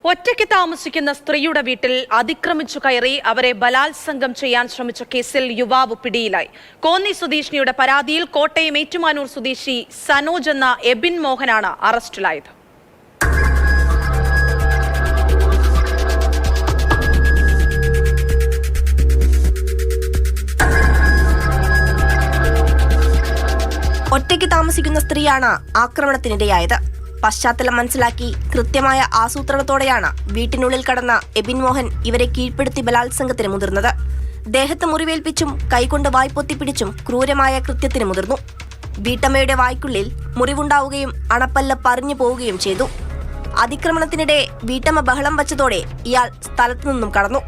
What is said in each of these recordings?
ഒറ്റയ്ക്ക് താമസിക്കുന്ന സ്ത്രീയുടെ വീട്ടിൽ അതിക്രമിച്ചു കയറി അവരെ ബലാത്സംഗം ചെയ്യാൻ ശ്രമിച്ച കേസിൽ യുവാവ് പിടിയിലായി. കോന്നി സ്വദേശിനിയുടെ പരാതിയിൽ കോട്ടയം ഏറ്റുമാനൂർ സ്വദേശി സനോജ് എന്ന എബിൻ മോഹനാണ് അറസ്റ്റിലായത്. ഒറ്റയ്ക്ക് താമസിക്കുന്ന സ്ത്രീയാണ് ആക്രമണത്തിനിരയായത്. പശ്ചാത്തലം മനസ്സിലാക്കി കൃത്യമായ ആസൂത്രണത്തോടെയാണ് വീട്ടിനുള്ളിൽ കടന്ന എബിൻ മോഹൻ ഇവരെ കീഴ്പ്പെടുത്തി ബലാത്സംഗത്തിന് മുതിർന്നത്. ദേഹത്ത് മുറിവേൽപ്പിച്ചും കൈകൊണ്ട് വായ്പൊത്തിപ്പിടിച്ചും ക്രൂരമായ കൃത്യത്തിന് മുതിർന്നു. വീട്ടമ്മയുടെ വായ്ക്കുള്ളിൽ മുറിവുണ്ടാവുകയും അണപ്പല്ല് പറഞ്ഞു പോവുകയും ചെയ്തു. അതിക്രമണത്തിനിടെ വീട്ടമ്മ ബഹളം വച്ചതോടെ ഇയാൾ സ്ഥലത്തു നിന്നും കടന്നു.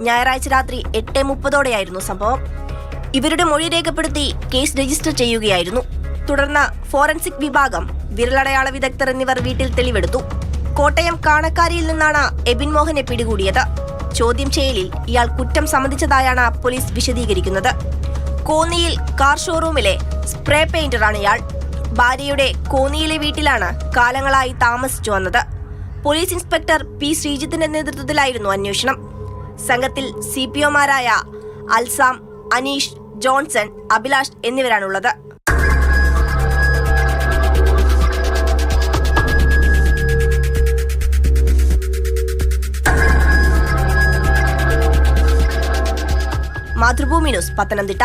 ഞായറാഴ്ച രാത്രി 8:30 സംഭവം. ഇവരുടെ മൊഴി രേഖപ്പെടുത്തി കേസ് രജിസ്റ്റർ ചെയ്യുകയായിരുന്നു. തുടർന്ന് ഫോറൻസിക് വിഭാഗം, വിരലടയാള വിദഗ്ധർ എന്നിവർ വീട്ടിൽ തെളിവെടുത്തു. കോട്ടയം കാണക്കാരിയിൽ നിന്നാണ് എബിൻ മോഹനെ പിടികൂടിയത്. ചോദ്യം ചെയ്യലിൽ ഇയാൾ കുറ്റം സമ്മതിച്ചതായാണ് പോലീസ് വിശദീകരിക്കുന്നത്. കോന്നിയിൽ കാർ ഷോറൂമിലെ സ്പ്രേ പെയിന്ററാണ് ഇയാൾ. ഭാര്യയുടെ കോന്നിയിലെ വീട്ടിലാണ് കാലങ്ങളായി താമസിച്ചു വന്നത്. പോലീസ് ഇൻസ്പെക്ടർ പി ശ്രീജിത്തിന്റെ നേതൃത്വത്തിലായിരുന്നു അന്വേഷണം. സംഘത്തിൽ CPOമാരായ അൽസാം, അനീഷ്, ജോൺസൺ, അഭിലാഷ് എന്നിവരാണുള്ളത്. മാതൃഭൂമി ന്യൂസ്, പത്തനംതിട്ട.